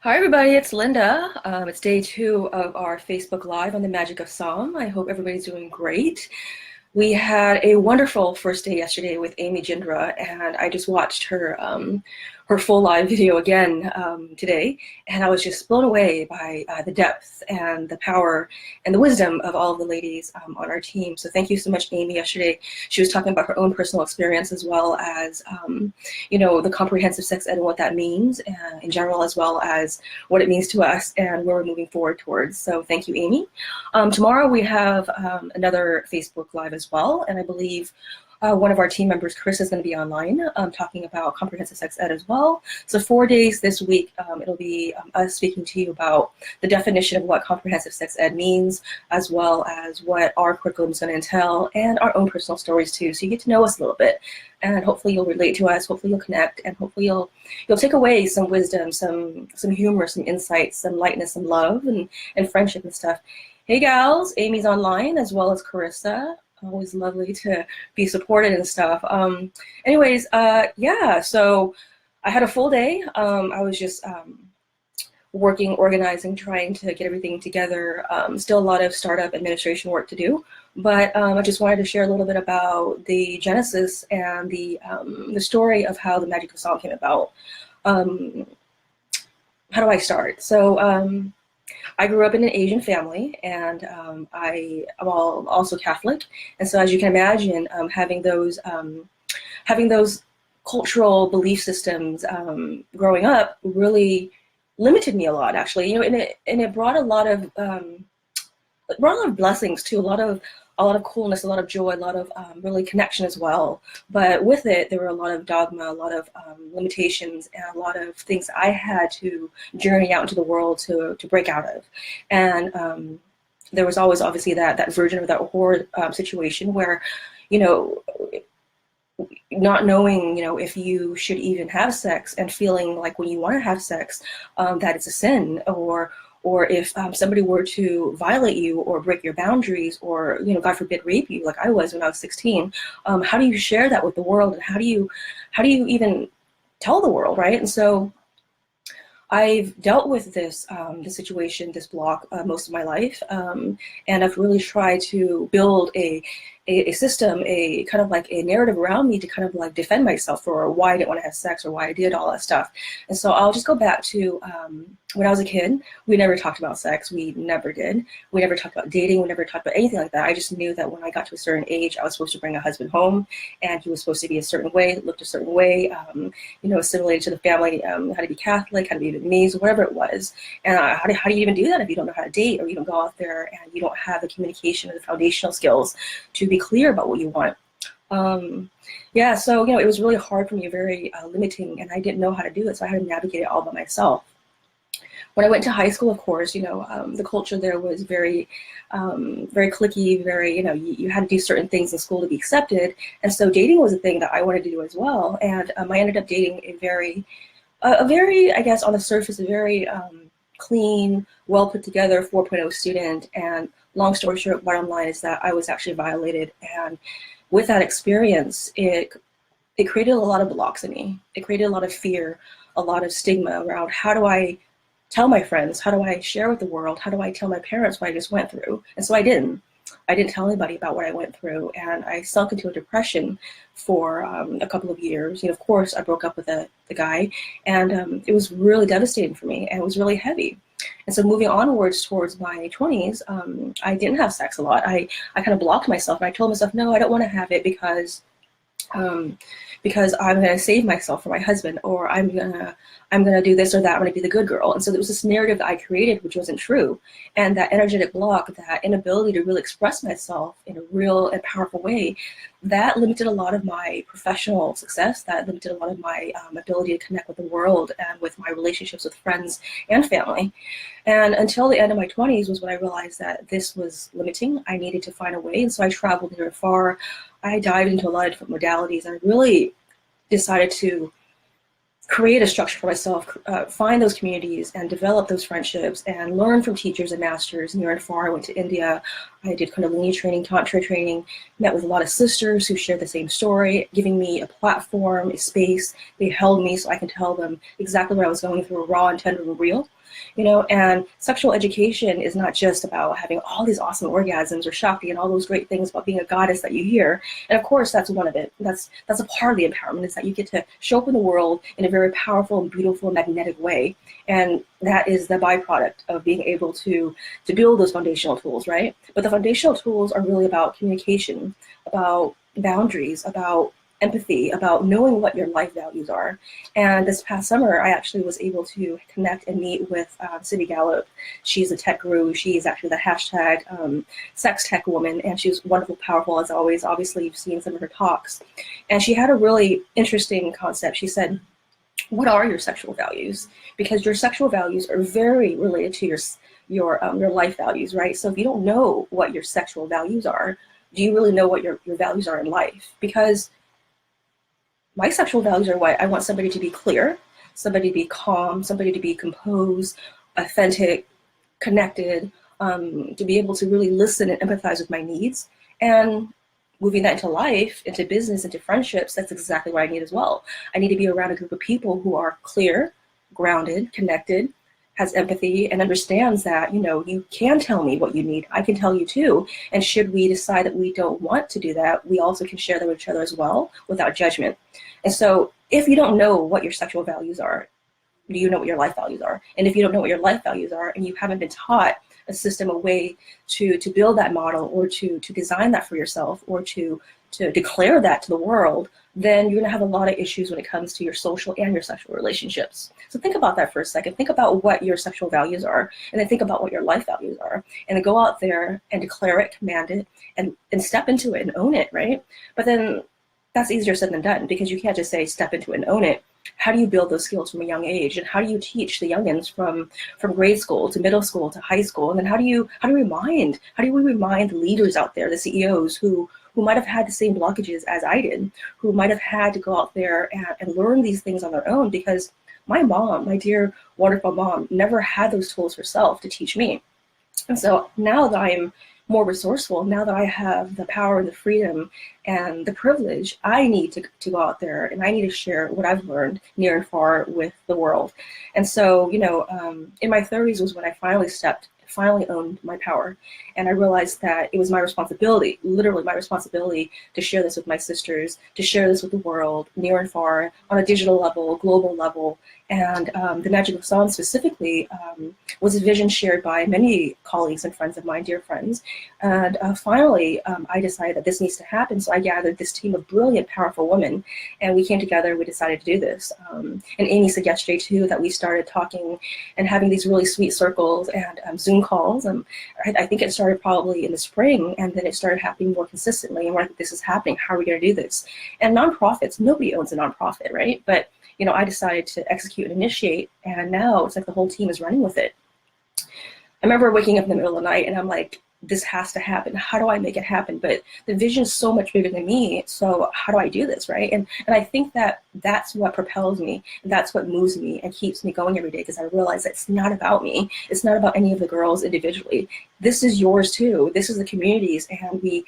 Hi everybody, it's Linda. It's day two of our Facebook Live on the Magic of Psalm. I hope everybody's doing great. We had a wonderful first day yesterday with Amy Jindra, and I just watched her full live video again today, and I was just blown away by the depth and the power and the wisdom of all of the ladies on our team. So thank you so much, Amy. Yesterday, she was talking about her own personal experience as well as the comprehensive sex ed and what that means in general, as well as what it means to us and where we're moving forward towards. So thank you, Amy. Tomorrow we have another Facebook Live as well, and I believe one of our team members, Chris, is going to be online talking about comprehensive sex ed as well. So 4 days this week, it'll be us speaking to you about the definition of what comprehensive sex ed means, as well as what our curriculum is going to entail, and our own personal stories too. So you get to know us a little bit, and hopefully you'll relate to us. Hopefully you'll connect, and hopefully you'll take away some wisdom, some humor, some insights, some lightness, some love, and friendship and stuff. Hey gals, Amy's online as well as Carissa. Always lovely to be supported and stuff. Yeah, so I had a full day. I was just working, organizing, trying to get everything together. Still a lot of startup administration work to do, but I just wanted to share a little bit about the genesis and the story of how the Magical Song came about. How do I start? So I grew up in an Asian family, and I'm also Catholic, and so as you can imagine, having those cultural belief systems growing up really limited me a lot, actually. And it brought a lot of blessings too, a lot of coolness, a lot of joy, a lot of really connection as well. But with it, there were a lot of dogma, a lot of limitations, and a lot of things I had to journey out into the world to break out of. And there was always obviously that version of that horror situation where, not knowing, if you should even have sex, and feeling like when you want to have sex, that it's a sin, or if somebody were to violate you or break your boundaries, or God forbid rape you, like I was when I was 16. How do you share that with the world, and how do you even tell the world, right? And so I've dealt with this situation, this block, most of my life, and I've really tried to build a system, a kind of like a narrative around me to kind of like defend myself for why I didn't want to have sex or why I did all that stuff. And so I'll just go back to when I was a kid. We never talked about sex. We never did. We never talked about dating. We never talked about anything like that. I just knew that when I got to a certain age, I was supposed to bring a husband home, and he was supposed to be a certain way, looked a certain way, assimilated to the family, how to be Catholic, how to be Vietnamese, whatever it was. And how do you even do that if you don't know how to date, or you don't go out there and you don't have the communication or the foundational skills to be clear about what you want? So it was really hard for me, very limiting, and I didn't know how to do it, so I had to navigate it all by myself. When I went to high school, of course, the culture there was very, very cliquey, very, you had to do certain things in school to be accepted. And so dating was a thing that I wanted to do as well. And I ended up dating a very, I guess, on the surface, a very clean, well put together 4.0 student. And long story short, bottom line is that I was actually violated. And with that experience, it created a lot of blocks in me. It created a lot of fear, a lot of stigma around how do I tell my friends, how do I share with the world, how do I tell my parents what I just went through? And so I didn't tell anybody about what I went through, and I sunk into a depression for a couple of years. Of course, I broke up with the guy, and it was really devastating for me, and it was really heavy. And so moving onwards towards my 20s, I didn't have sex a lot. I kind of blocked myself, and I told myself, no, I don't want to have it because I'm going to save myself for my husband, or I'm gonna do this or that. I'm gonna be the good girl. And so there was this narrative that I created, which wasn't true. And that energetic block, that inability to really express myself in a real and powerful way, that limited a lot of my professional success. That limited a lot of my ability to connect with the world and with my relationships with friends and family. And until the end of my 20s was when I realized that this was limiting. I needed to find a way. And so I traveled near and far. I dived into a lot of different modalities, and I really decided to create a structure for myself, find those communities and develop those friendships and learn from teachers and masters near and far. I went to India. I did Kundalini training, Tantra training, met with a lot of sisters who shared the same story, giving me a platform, a space. They held me so I can tell them exactly what I was going through, raw and tender and real. And sexual education is not just about having all these awesome orgasms or Shakti and all those great things about being a goddess that you hear. And of course, that's one of it. That's a part of the empowerment, is that you get to show up in the world in a very powerful and beautiful, magnetic way. And that is the byproduct of being able to build those foundational tools, right? But the foundational tools are really about communication, about boundaries, about empathy, about knowing what your life values are. And this past summer, I actually was able to connect and meet with Cindy Gallup. She's a tech guru. She's actually the hashtag sex tech woman, and she's wonderful, powerful as always. Obviously, you've seen some of her talks. And she had a really interesting concept. She said, what are your sexual values? Because your sexual values are very related to your life values, right? So if you don't know what your sexual values are, do you really know what your values are in life? Because my sexual values are what I want somebody to be clear, somebody to be calm, somebody to be composed, authentic, connected, to be able to really listen and empathize with my needs. And moving that into life, into business, into friendships, that's exactly what I need as well. I need to be around a group of people who are clear, grounded, connected, has empathy, and understands that, you can tell me what you need. I can tell you too. And should we decide that we don't want to do that, we also can share that with each other as well without judgment. And so if you don't know what your sexual values are, do you know what your life values are? And if you don't know what your life values are, and you haven't been taught a system, a way to build that model, or to design that for yourself, or to declare that to the world, then you're gonna have a lot of issues when it comes to your social and your sexual relationships. So think about that for a second. Think about what your sexual values are, and then think about what your life values are, and then go out there and declare it, command it, and step into it and own it, right? But then that's easier said than done, because you can't just say step into it and own it. How do you build those skills from a young age? And how do you teach the youngins from grade school to middle school to high school? And then how do we remind the leaders out there, the CEOs who might have had the same blockages as I did, who might have had to go out there and learn these things on their own? Because my mom, my dear, wonderful mom, never had those tools herself to teach me. And so now that I'm more resourceful, now that I have the power and the freedom and the privilege, I need to go out there and I need to share what I've learned near and far with the world. And so, in my 30s was when I finally owned my power. And I realized that it was my responsibility, literally my responsibility, to share this with my sisters, to share this with the world, near and far, on a digital level, global level. And the Magic of Sound specifically was a vision shared by many colleagues and friends of mine, dear friends. And finally, I decided that this needs to happen. So I gathered this team of brilliant, powerful women, and we came together, we decided to do this. And Amy said yesterday too that we started talking and having these really sweet circles and Zoom calls. I think it started probably in the spring, and then it started happening more consistently. And we're like, this is happening, how are we gonna do this? And nonprofits, nobody owns a nonprofit, right? But I decided to execute and initiate, and now it's like the whole team is running with it. I remember waking up in the middle of the night and I'm like, this has to happen. How do I make it happen? But the vision is so much bigger than me. So how do I do this, right? And I think that that's what propels me. That's what moves me and keeps me going every day, because I realize that it's not about me. It's not about any of the girls individually. This is yours too. This is the communities, and we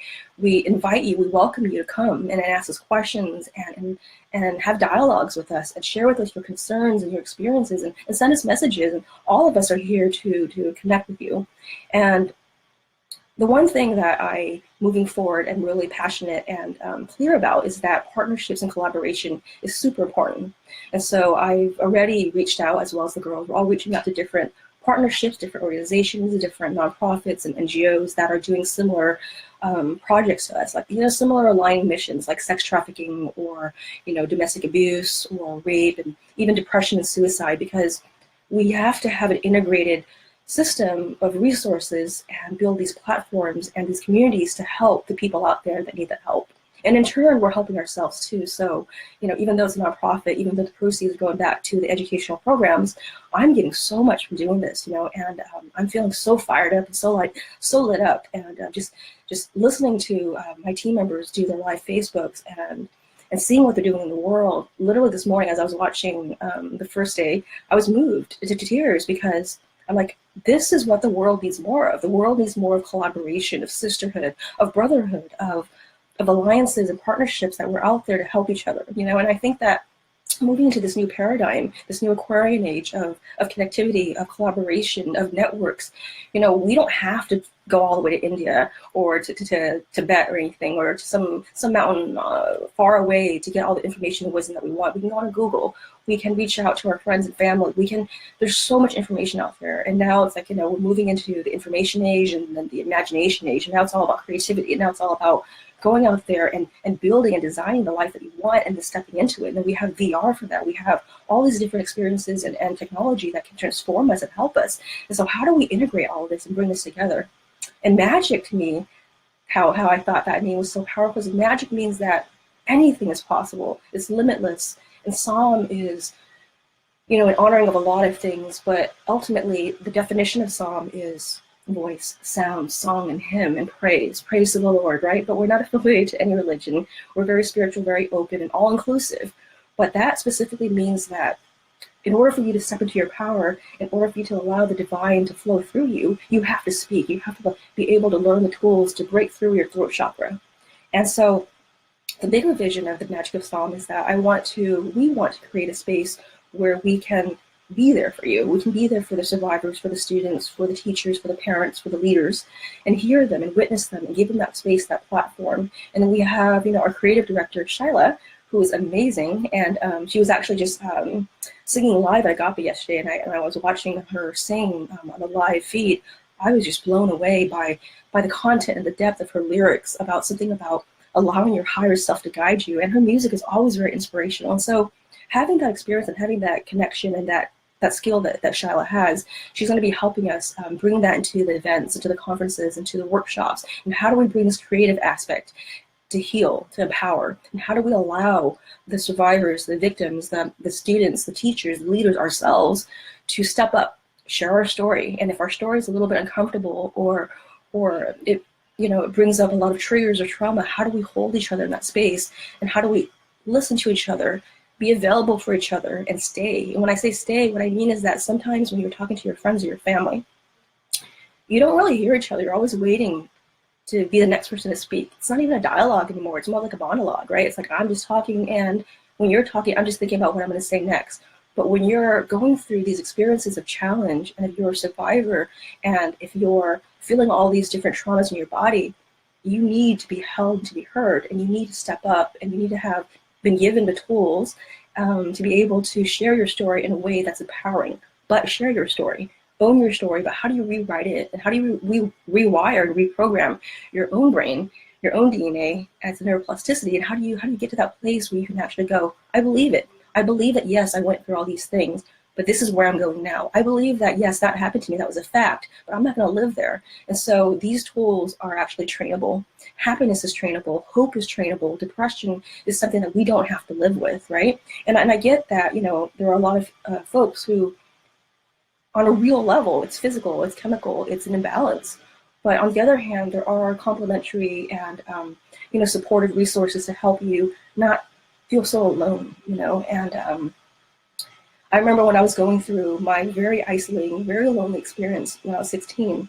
invite you, we welcome you to come and ask us questions and have dialogues with us and share with us your concerns and your experiences and send us messages. And all of us are here to connect with you. And the one thing that I, moving forward, am really passionate and clear about is that partnerships and collaboration is super important. And so I've already reached out, as well as the girls, we're all reaching out to different partnerships, different organizations, different nonprofits and NGOs that are doing similar projects to us, like, similar aligning missions like sex trafficking or, domestic abuse or rape and even depression and suicide, because we have to have an integrated system of resources and build these platforms and these communities to help the people out there that need that help. And in turn, we're helping ourselves too. So, even though it's a nonprofit, even though the proceeds are going back to the educational programs, I'm getting so much from doing this, and I'm feeling so fired up and so lit up, and just listening to my team members do their live Facebooks and and seeing what they're doing in the world. Literally this morning, as I was watching the first day, I was moved to tears because I'm like, this is what the world needs more of. The world needs more of collaboration, of sisterhood, of brotherhood, of alliances and partnerships that we're out there to help each other, you know. And I think that moving into this new paradigm, this new Aquarian age of connectivity, of collaboration, of networks, you know, we don't have to go all the way to India or to Tibet or anything, or to some mountain far away to get all the information and wisdom that we want. We can go on Google. We can reach out to our friends and family. There's so much information out there. And now it's like, you know, we're moving into the information age and then the imagination age. And now it's all about creativity. And now it's all about going out there and building and designing the life that you want and then stepping into it. And then we have VR for that. We have all these different experiences and technology that can transform us and help us. And so how do we integrate all of this and bring this together? And magic, to me, how I thought that name was so powerful, is magic means that anything is possible. It's limitless. And Psalm is, you know, an honoring of a lot of things, but ultimately the definition of Psalm is voice, sound, song, and hymn, and praise to the Lord, right? But we're not affiliated to any religion. We're very spiritual, very open, and all-inclusive. But that specifically means that in order for you to step into your power, in order for you to allow the divine to flow through you, you have to speak. You have to be able to learn the tools to break through your throat chakra. And so the bigger vision of the magic of Psalm is that we want to create a space where we can be there for you. We can be there for the survivors, for the students, for the teachers, for the parents, for the leaders, and hear them and witness them and give them that space, that platform. And then we have, you know, our creative director, Shyla, who is amazing. And she was actually just singing live at Agape yesterday, and I was watching her sing on the live feed. I was just blown away by the content and the depth of her lyrics about something about allowing your higher self to guide you. And her music is always very inspirational. And so having that experience and having that connection and that skill that Shyla has, she's going to be helping us bring that into the events, into the conferences, into the workshops. And how do we bring this creative aspect to heal, to empower? And how do we allow the survivors, the victims, the students, the teachers, the leaders, ourselves to step up, share our story? And if our story is a little bit uncomfortable or it, you know, it brings up a lot of triggers or trauma, how do we hold each other in that space? And how do we listen to each other, be available for each other, and stay? And when I say stay, what I mean is that sometimes when you're talking to your friends or your family, you don't really hear each other. You're always waiting to be the next person to speak. It's not even a dialogue anymore. It's more like a monologue, right? It's like I'm just talking, and when you're talking, I'm just thinking about what I'm going to say next. But when you're going through these experiences of challenge, and if you're a survivor, and if you're feeling all these different traumas in your body, you need to be held, to be heard, and you need to step up, and you need to have been given the tools to be able to share your story in a way that's empowering. But share your story, own your story, but how do you rewrite it? And how do you rewire and reprogram your own brain, your own DNA as a neuroplasticity? And how do you get to that place where you can actually go, I believe it. I believe that, yes, I went through all these things, but this is where I'm going now. I believe that, yes, that happened to me. That was a fact, but I'm not going to live there. And so these tools are actually trainable. Happiness is trainable. Hope is trainable. Depression is something that we don't have to live with, right? And I get that, you know, there are a lot of folks who, on a real level, it's physical, it's chemical, it's an imbalance. But on the other hand, there are complementary and, you know, supportive resources to help you not feel so alone, you know. And I remember when I was going through my very isolating, very lonely experience when I was 16,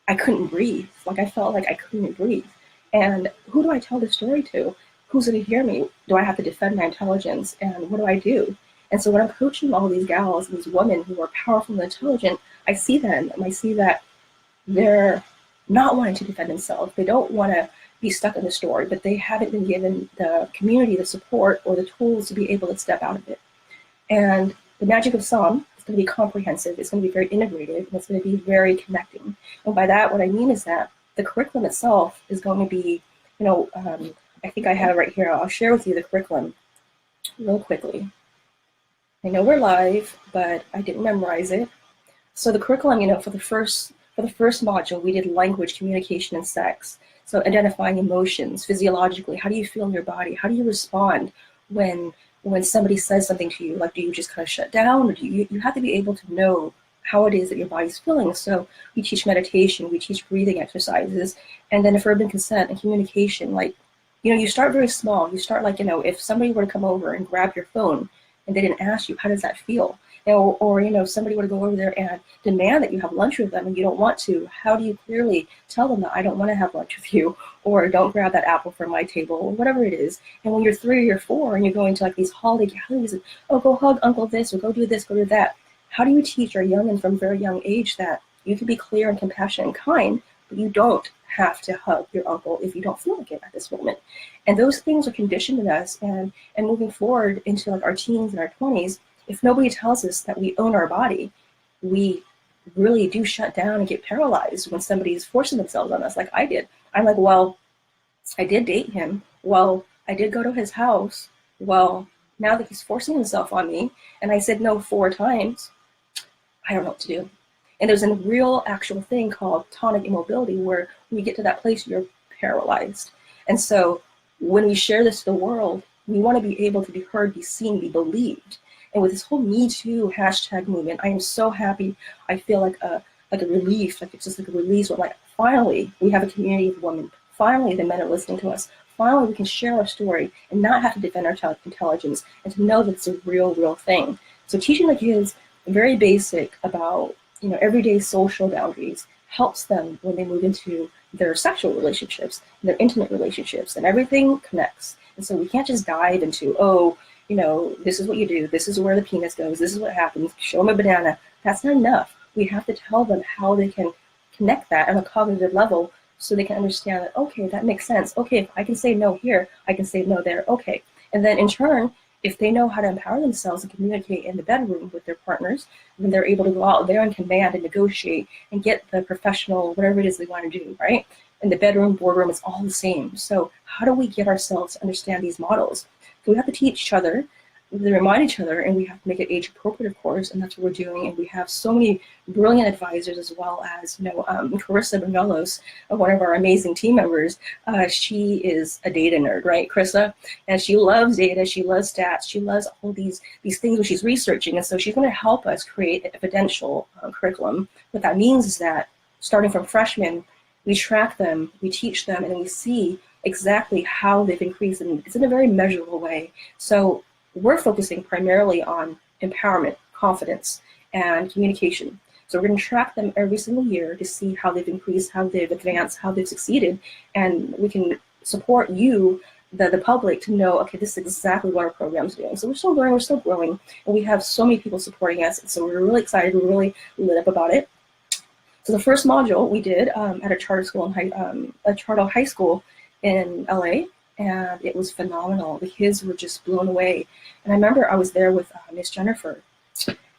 I couldn't breathe. Like, I felt like I couldn't breathe. And who do I tell this story to? Who's going to hear me? Do I have to defend my intelligence? And what do I do? And so when I'm coaching all these gals, these women who are powerful and intelligent, I see them, and I see that they're not wanting to defend themselves. They don't want to be stuck in the story, but they haven't been given the community, the support, or the tools to be able to step out of it. And the magic of Psalm is going to be comprehensive. It's going to be very integrated, and it's going to be very connecting. And by that, what I mean is that the curriculum itself is going to be, you know, I think I have it right here. I'll share with you the curriculum real quickly. I know we're live, but I didn't memorize it. So the curriculum, you know, for the first module, we did language, communication, and sex. So identifying emotions physiologically. How do you feel in your body? How do you respond when somebody says something to you? Like, do you just kind of shut down, or do you have to be able to know how it is that your body's feeling? So we teach meditation, we teach breathing exercises, and then if urban consent and communication, like You start very small. You start like, if somebody were to come over and grab your phone and they didn't ask you, how does that feel? Or somebody were to go over there and demand that you have lunch with them and you don't want to, how do you clearly tell them that I don't want to have lunch with you, or don't grab that apple from my table, or whatever it is. And when you're 3 or you're 4 and you're going to like these holiday gatherings, and, oh, go hug uncle this, or go do this, go do that. How do you teach our young and from a very young age that you can be clear and compassionate and kind, but you don't have to hug your uncle if you don't feel like it at this moment? And those things are conditioned in us, and moving forward into like our teens and our 20s, if nobody tells us that we own our body, we really do shut down and get paralyzed when somebody's forcing themselves on us, like I did. I'm like, well, I did date him. Well, I did go to his house. Well, now that he's forcing himself on me, and I said no 4 times, I don't know what to do. And there's a real actual thing called tonic immobility, where when you get to that place, you're paralyzed. And so when we share this to the world, we want to be able to be heard, be seen, be believed. And with this whole Me Too hashtag movement, I am so happy. I feel like a relief, like it's just like a release. Where like finally we have a community of women. Finally, the men are listening to us. Finally, we can share our story and not have to defend our intelligence, and to know that it's a real thing. So teaching the kids very basic about everyday social boundaries helps them when they move into their sexual relationships, their intimate relationships, and everything connects. And so we can't just dive into, this is what you do, this is where the penis goes, this is what happens, show them a banana. That's not enough. We have to tell them how they can connect that on a cognitive level, so they can understand that, okay, that makes sense. Okay, if I can say no here, I can say no there. Okay. And then in turn, if they know how to empower themselves and communicate in the bedroom with their partners, then they're able to go out there and command and negotiate and get the professional, whatever it is they want to do, right? In the bedroom, boardroom, it's all the same. So how do we get ourselves to understand these models? So we have to teach each other, we remind each other, and we have to make it age appropriate, of course, and that's what we're doing. And we have so many brilliant advisors, as well as Carissa Benelos, one of our amazing team members. She is a data nerd, right, Carissa? And she loves data, she loves stats, she loves all these things that she's researching, and so she's going to help us create an evidential curriculum. What that means is that starting from freshmen, we track them, we teach them, and we see exactly how they've increased, and it's in a very measurable way. So we're focusing primarily on empowerment, confidence, and communication. So we're going to track them every single year to see how they've increased, how they've advanced, how they've succeeded, and we can support you, the public, to know, okay, this is exactly what our program's doing. So we're still learning, we're still growing, and we have so many people supporting us, so we're really excited, we're really lit up about it. So the first module we did at a charter school a charter high school in LA, and it was phenomenal. The kids were just blown away. And I remember I was there with Miss Jennifer,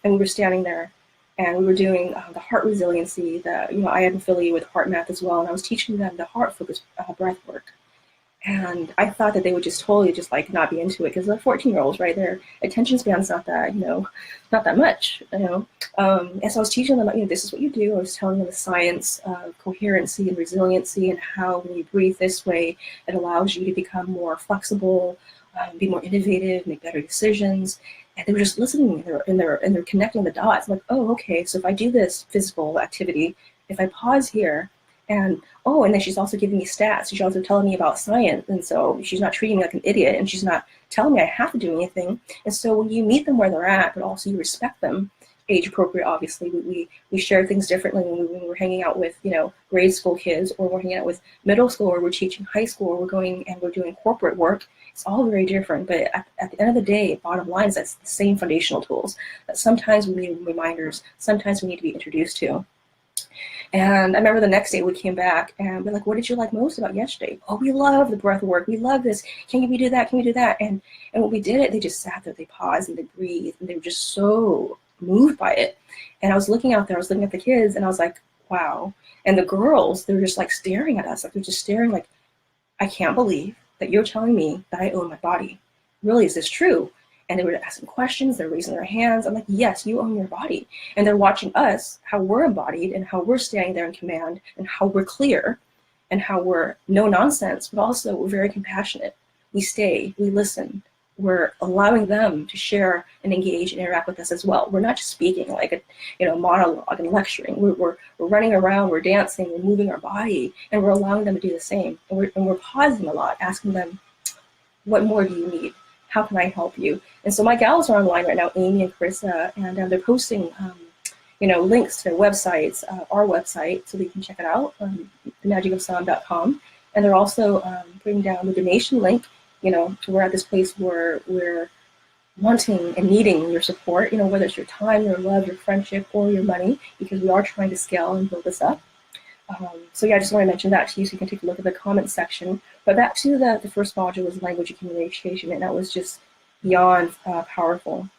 and we were standing there, and we were doing the heart resiliency. I am affiliated with Heart Math as well, and I was teaching them the heart focused breath work. And I thought that they would just totally just like not be into it, because they're 14-year-olds, right? Their attention span's not that, not that much, And so I was teaching them, this is what you do. I was telling them the science of coherency and resiliency, and how when you breathe this way, it allows you to become more flexible, be more innovative, make better decisions. And they were just listening, and they're connecting the dots. I'm like, oh, okay, so if I do this physical activity, if I pause here, and then she's also giving me stats. She's also telling me about science. And so she's not treating me like an idiot, and she's not telling me I have to do anything. And so when you meet them where they're at, but also you respect them, age appropriate, obviously, we share things differently when we're hanging out with, grade school kids, or we're hanging out with middle school, or we're teaching high school, or we're going and we're doing corporate work. It's all very different. But at the end of the day, bottom line is that's the same foundational tools that sometimes we need reminders, sometimes we need to be introduced to. And I remember the next day we came back and we're like, what did you like most about yesterday? Oh, we love the breath work. We love this. Can we do that? Can we do that? And when we did it, they just sat there, they paused and they breathed, and they were just so moved by it. And I was looking out there, I was looking at the kids, and I was like, wow. And the girls, they were just like staring at us. Like they're just staring like, I can't believe that you're telling me that I own my body. Really, is this true? And they were asking questions, they're raising their hands. I'm like, yes, you own your body. And they're watching us, how we're embodied, and how we're standing there in command, and how we're clear, and how we're no nonsense, but also we're very compassionate. We stay, we listen, we're allowing them to share and engage and interact with us as well. We're not just speaking like a monologue and lecturing. We're running around, we're dancing, we're moving our body, and we're allowing them to do the same. And we're pausing a lot, asking them, what more do you need? How can I help you? And so my gals are online right now, Amy and Carissa, and they're posting links to their websites, our website, so that you can check it out, themagicofsound.com. And they're also putting down the donation link. We're at this place where we're wanting and needing your support, whether it's your time, your love, your friendship, or your money, because we are trying to scale and build this up. So yeah, I just want to mention that to you so you can take a look at the comments section. But back to the first module was language and communication, and that was just beyond powerful.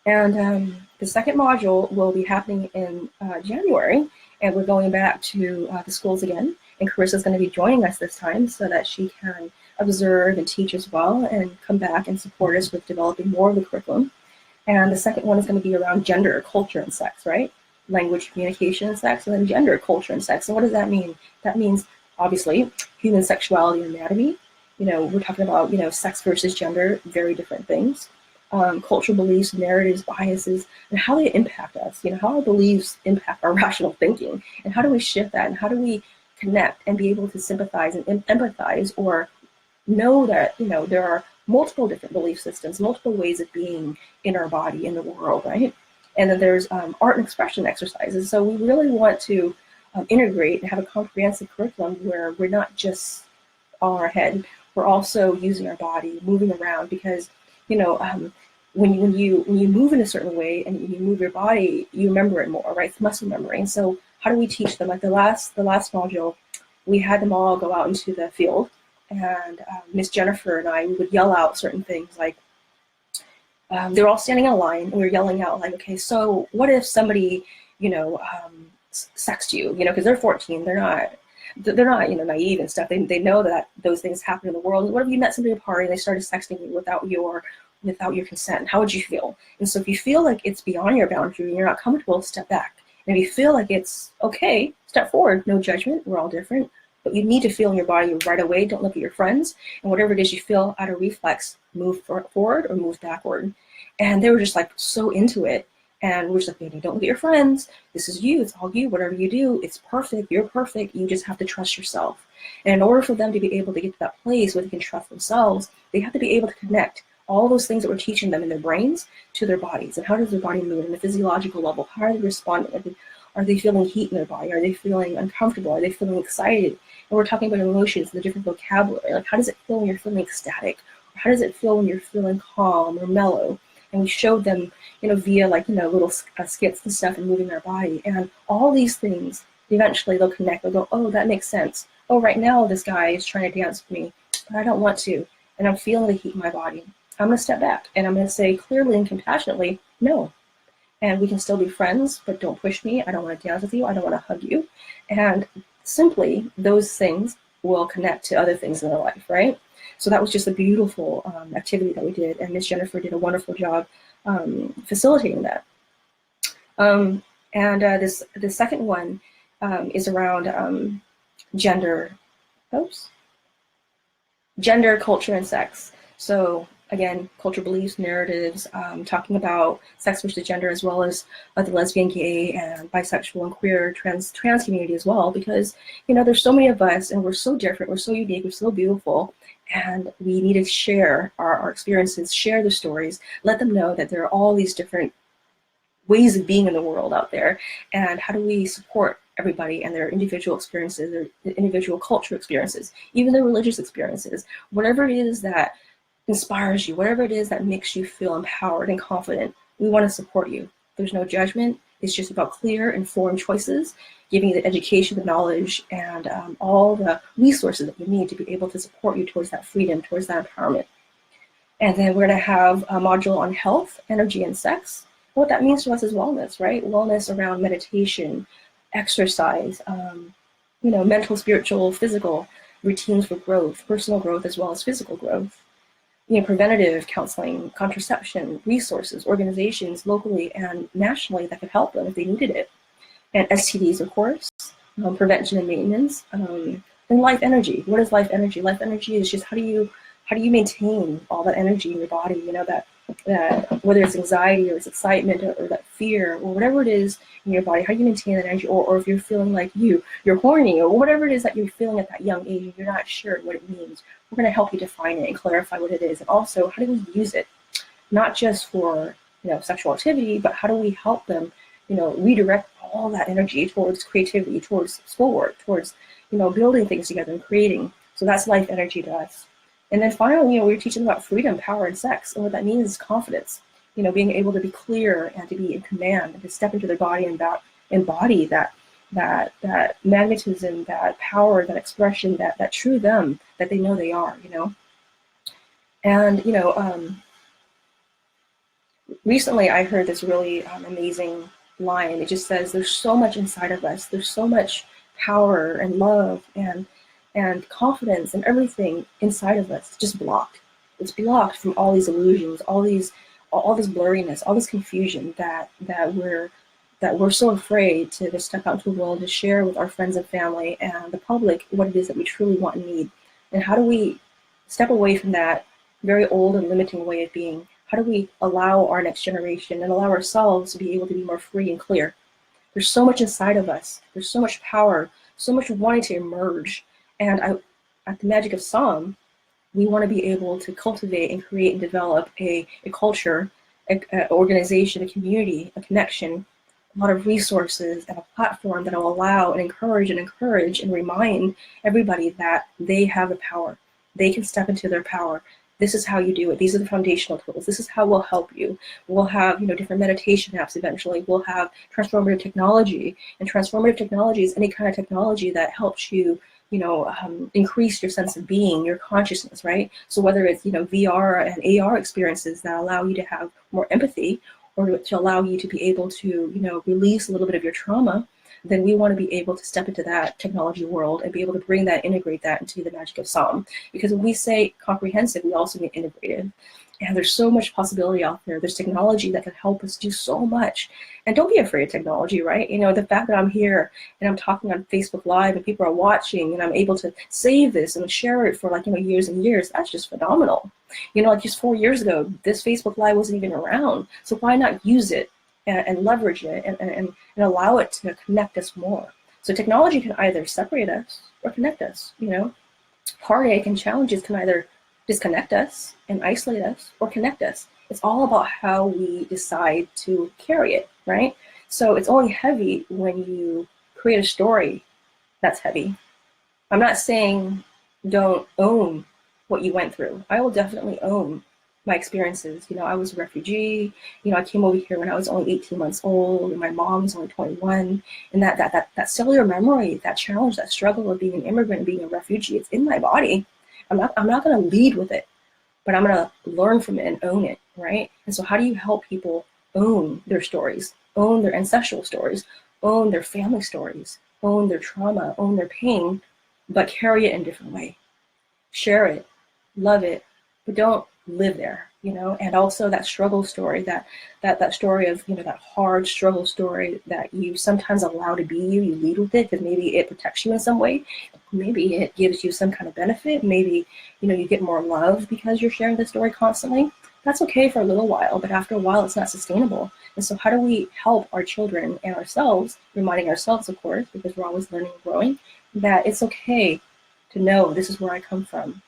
And the second module will be happening in January, and we're going back to the schools again. And Carissa's going to be joining us this time so that she can observe and teach as well and come back and support us with developing more of the curriculum. And the second one is going to be around gender, culture, and sex, right? Language, communication, and sex, and then gender, culture, and sex. And what does that mean? That means, obviously, human sexuality and anatomy. We're talking about, sex versus gender, very different things. Cultural beliefs, narratives, biases, and how they impact us. How our beliefs impact our rational thinking, and how do we shift that, and how do we connect and be able to sympathize and empathize, or know that there are multiple different belief systems, multiple ways of being in our body, in the world, right? And then there's art and expression exercises. So we really want to integrate and have a comprehensive curriculum where we're not just on our head, we're also using our body, moving around, because when you move in a certain way and you move your body, you remember it more, right? It's muscle memory. And so how do we teach them? Like the last module, we had them all go out into the field, and Miss Jennifer and I, we would yell out certain things like, they're all standing in a line, and we're yelling out like, okay, so what if somebody, sexed you, because they're 14, they're not naive and stuff. They know that those things happen in the world. What if you met somebody at a party and they started sexting you without your consent? How would you feel? And so if you feel like it's beyond your boundary and you're not comfortable, step back. And if you feel like it's okay, step forward. No judgment. We're all different. But you need to feel in your body right away. Don't look at your friends. And whatever it is you feel out of reflex, move forward or move backward. And they were just like so into it. And we're just like, don't look at your friends. This is you. It's all you. Whatever you do, it's perfect. You're perfect. You just have to trust yourself. And in order for them to be able to get to that place where they can trust themselves, they have to be able to connect all those things that we're teaching them in their brains to their bodies. And how does their body move in the physiological level? How are they responding? Are they feeling heat in their body? Are they feeling uncomfortable? Are they feeling excited? And we're talking about emotions, the different vocabulary. Like, how does it feel when you're feeling ecstatic? Or how does it feel when you're feeling calm or mellow? And we showed them, via little skits and stuff and moving their body. And all these things, eventually they'll connect. They'll go, oh, that makes sense. Oh, right now this guy is trying to dance with me, but I don't want to. And I'm feeling the heat in my body. I'm going to step back and I'm going to say clearly and compassionately, no. And we can still be friends, but don't push me. I don't want to dance with you. I don't want to hug you. And simply those things will connect to other things in their life, right? So that was just a beautiful activity that we did. And Miss Jennifer did a wonderful job facilitating that. The second one is around gender, culture, and sex. So again, cultural beliefs, narratives, talking about sex versus gender, as well as the lesbian, gay, and bisexual and queer, trans community as well, because there's so many of us, and we're so different, we're so unique, we're so beautiful, and we need to share our experiences, share the stories, let them know that there are all these different ways of being in the world out there, and how do we support everybody and their individual experiences, their individual cultural experiences, even their religious experiences, whatever it is that inspires you, whatever it is that makes you feel empowered and confident, we want to support you. There's no judgment. It's just about clear, informed choices, giving you the education, the knowledge, and all the resources that you need to be able to support you towards that freedom, towards that empowerment. And then we're going to have a module on health, energy, and sex. What that means to us is wellness, right? Wellness around meditation, exercise, mental, spiritual, physical routines for growth, personal growth, as well as physical growth. Preventative counseling, contraception, resources, organizations locally and nationally that could help them if they needed it. And STDs, of course, prevention and maintenance, and life energy. What is life energy? Life energy is just how do How do you maintain all that energy in your body? You know, that whether it's anxiety or it's excitement or that fear or whatever it is in your body, how do you maintain that energy? Or if you're feeling like you're horny or whatever it is that you're feeling at that young age and you're not sure what it means, we're going to help you define it and clarify what it is. And also, how do we use it? Not just for, sexual activity, but how do we help them, redirect all that energy towards creativity, towards schoolwork, towards, building things together and creating. So that's life energy to us. And then finally, we're teaching about freedom, power, and sex. And what that means is confidence, being able to be clear and to be in command and to step into their body and embody that magnetism, that power, that expression, that true them that they know they are, And, recently I heard this really amazing line. It just says, there's so much inside of us. There's so much power and love and confidence and everything inside of us. It's just blocked. It's blocked from all these illusions, all this blurriness, all this confusion that we're so afraid to just step out into the world, to share with our friends and family and the public what it is that we truly want and need. And how do we step away from that very old and limiting way of being? How do we allow our next generation and allow ourselves to be able to be more free and clear? There's so much inside of us. There's so much power, so much wanting to emerge. And at the Magic of Psalm, we want to be able to cultivate and create and develop a culture, an organization, a community, a connection, a lot of resources, and a platform that will allow and encourage and remind everybody that they have the power. They can step into their power. This is how you do it. These are the foundational tools. This is how we'll help you. We'll have, different meditation apps eventually. We'll have transformative technology. And transformative technology is any kind of technology that helps you, increase your sense of being, your consciousness, right? So whether it's, VR and AR experiences that allow you to have more empathy or to allow you to be able to, release a little bit of your trauma, then we want to be able to step into that technology world and be able to bring that, integrate that into the Magic of Psalm. Because when we say comprehensive, we also mean integrated. And there's so much possibility out there. There's technology that can help us do so much. And don't be afraid of technology, right? The fact that I'm here and I'm talking on Facebook Live and people are watching and I'm able to save this and share it for years and years, that's just phenomenal. Just 4 years ago, this Facebook Live wasn't even around. So why not use it and leverage it and allow it to connect us more? So technology can either separate us or connect us, Heartache and challenges can either disconnect us and isolate us or connect us. It's all about how we decide to carry it, right? So it's only heavy when you create a story that's heavy. I'm not saying don't own what you went through. I will definitely own my experiences. I was a refugee. I came over here when I was only 18 months old, and my mom was only 21. And that cellular memory, that challenge, that struggle of being an immigrant and being a refugee, it's in my body. I'm not going to lead with it, but I'm going to learn from it and own it, right? And so how do you help people own their stories, own their ancestral stories, own their family stories, own their trauma, own their pain, but carry it in a different way? Share it, love it, but don't live there, and also that struggle story, that story of, that hard struggle story that you sometimes allow to be you lead with it because maybe it protects you in some way. Maybe it gives you some kind of benefit. Maybe, you get more love because you're sharing the story constantly. That's okay for a little while, but after a while, it's not sustainable. And so how do we help our children and ourselves, reminding ourselves, of course, because we're always learning and growing, that it's okay to know this is where I come from,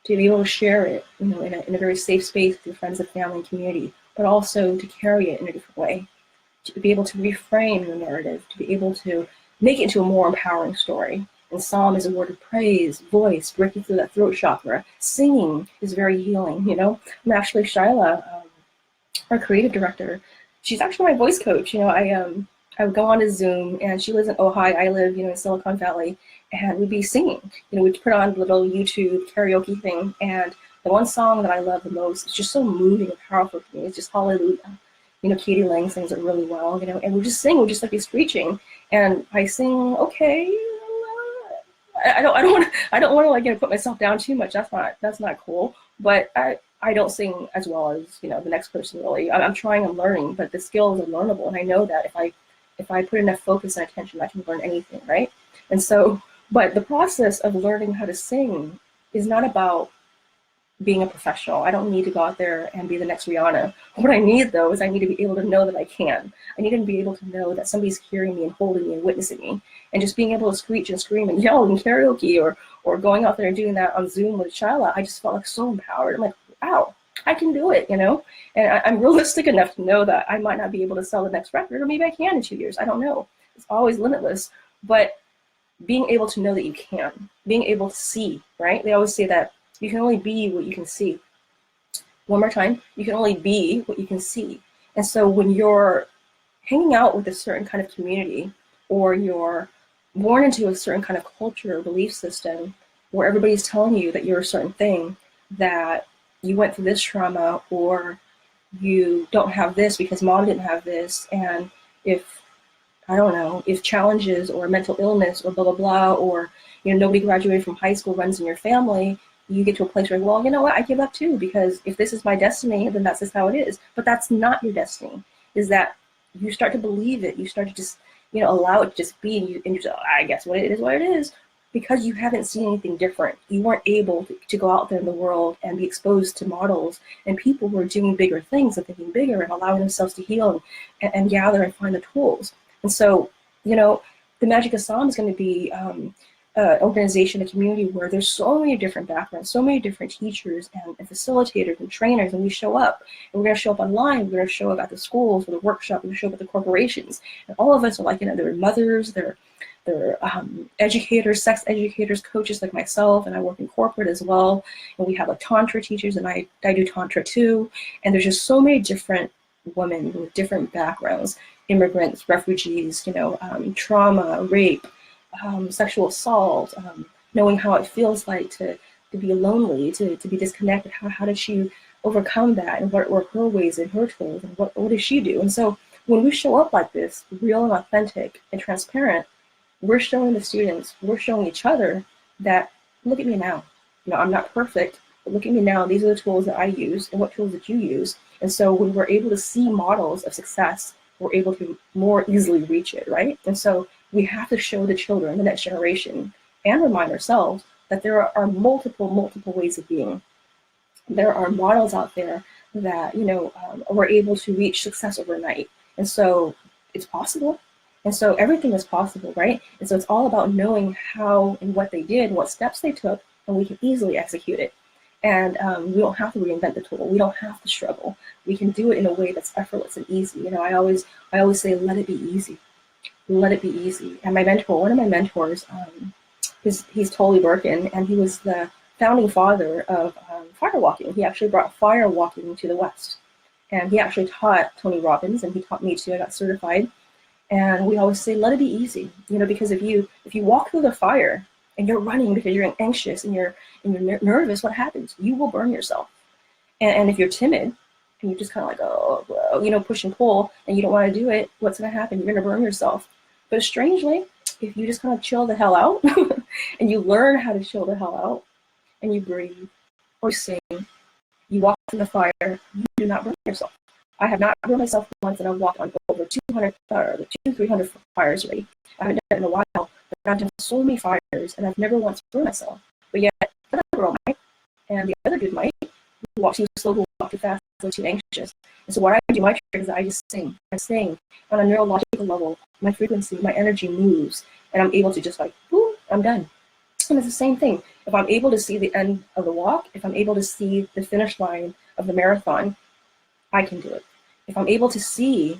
to be able to share it, in a very safe space with your friends and family and community, but also to carry it in a different way, to be able to reframe the narrative, to be able to make it into a more empowering story. And psalm is a word of praise, voice, breaking through that throat chakra. Singing is very healing, I'm actually Shyla, our creative director. She's actually my voice coach. I would go on to Zoom, and she lives in Ojai. I live, in Silicon Valley, and we'd be singing. We'd put on a little YouTube karaoke thing, and the one song that I love the most, it's just so moving and powerful for me. It's just Hallelujah. Katie Lang sings it really well, and we just sing. We just be screeching, and I sing, okay. I don't want to put myself down too much. That's not cool. But I don't sing as well as the next person really. I'm trying, I'm learning, but the skills are learnable, and I know that if I put enough focus and attention, I can learn anything, right? And so, but the process of learning how to sing is not about being a professional. I don't need to go out there and be the next Rihanna. What I need, though, is I need to be able to know that I can. I need to be able to know that somebody's hearing me and holding me and witnessing me. And just being able to screech and scream and yell in karaoke, or going out there and doing that on Zoom with a child, I just felt like so empowered. I'm like, wow, I can do it, you know? And I'm realistic enough to know that I might not be able to sell the next record, or maybe I can in 2 years. I don't know. It's always limitless. But being able to know that you can, being able to see, right? They always say that you can only be what you can see. One more time, you can only be what you can see. And so when you're hanging out with a certain kind of community, or you're born into a certain kind of culture or belief system where everybody's telling you that you're a certain thing, that you went through this trauma, or you don't have this because mom didn't have this, and if, I don't know, if challenges or mental illness or blah, blah, blah, or, you know, nobody graduated from high school runs in your family, you get to a place where, well, you know what, I give up too, because if this is my destiny, then that's just how it is. But that's not your destiny. Is that you start to believe it, you start to just, you know, allow it to just be, and you just, oh, I guess what it is, because you haven't seen anything different. You weren't able to go out there in the world and be exposed to models and people who are doing bigger things and thinking bigger and allowing themselves to heal and gather and find the tools. And so, you know, the Magic Assam is going to be an organization, a community where there's so many different backgrounds, so many different teachers and facilitators and trainers, and we show up. And we're going to show up online, we're going to show up at the schools, for the workshop, we're going to show up at the corporations. And all of us are like, you know, they're mothers, they're educators, sex educators, coaches like myself, and I work in corporate as well. And we have like Tantra teachers, and I do Tantra too. And there's just so many different women with different backgrounds, immigrants, refugees, you know, trauma, rape, sexual assault, knowing how it feels like to be lonely, to be disconnected. How did she overcome that, and what were her ways and her tools, and what did she do? And so when we show up like this, real and authentic and transparent, we're showing the students, we're showing each other that, look at me now. You know, I'm not perfect, but look at me now. These are the tools that I use, and what tools did you use? And so when we're able to see models of success, we're able to more easily reach it, right? And so we have to show the children, the next generation, and remind ourselves that there are multiple ways of being. There are models out there that, you know, were able to reach success overnight. And so it's possible. And so everything is possible, right? And so it's all about knowing how and what they did, what steps they took, and we can easily execute it. And we don't have to reinvent the tool. We don't have to struggle. We can do it in a way that's effortless and easy. You know, I always say, let it be easy. Let it be easy. And my mentor, one of my mentors, he's Tolly Birkin, and he was the founding father of fire walking. He actually brought fire walking to the West. And he actually taught Tony Robbins, and he taught me too. I got certified. And we always say, let it be easy, you know, because if you walk through the fire and you're running because you're anxious and you're nervous, what happens? You will burn yourself. And if you're timid and you just kind of like, oh, you know, push and pull, and you don't want to do it, what's going to happen? You're going to burn yourself. But strangely, if you just kind of chill the hell out and you learn how to chill the hell out, and you breathe or sing, you walk through the fire, you do not burn yourself. I have not burned myself once, and I've walked on over 300 fires already. I haven't done it in a while, but I've done so many fires, and I've never once burned myself. But yet, another girl might, and the other dude might, who walks too slow, who walks too fast, who too anxious. And so what I do, my trick is I just sing. I sing on a neurological level. My frequency, my energy moves, and I'm able to just like, boom, I'm done. And it's the same thing. If I'm able to see the end of the walk, if I'm able to see the finish line of the marathon, I can do it. If I'm able to see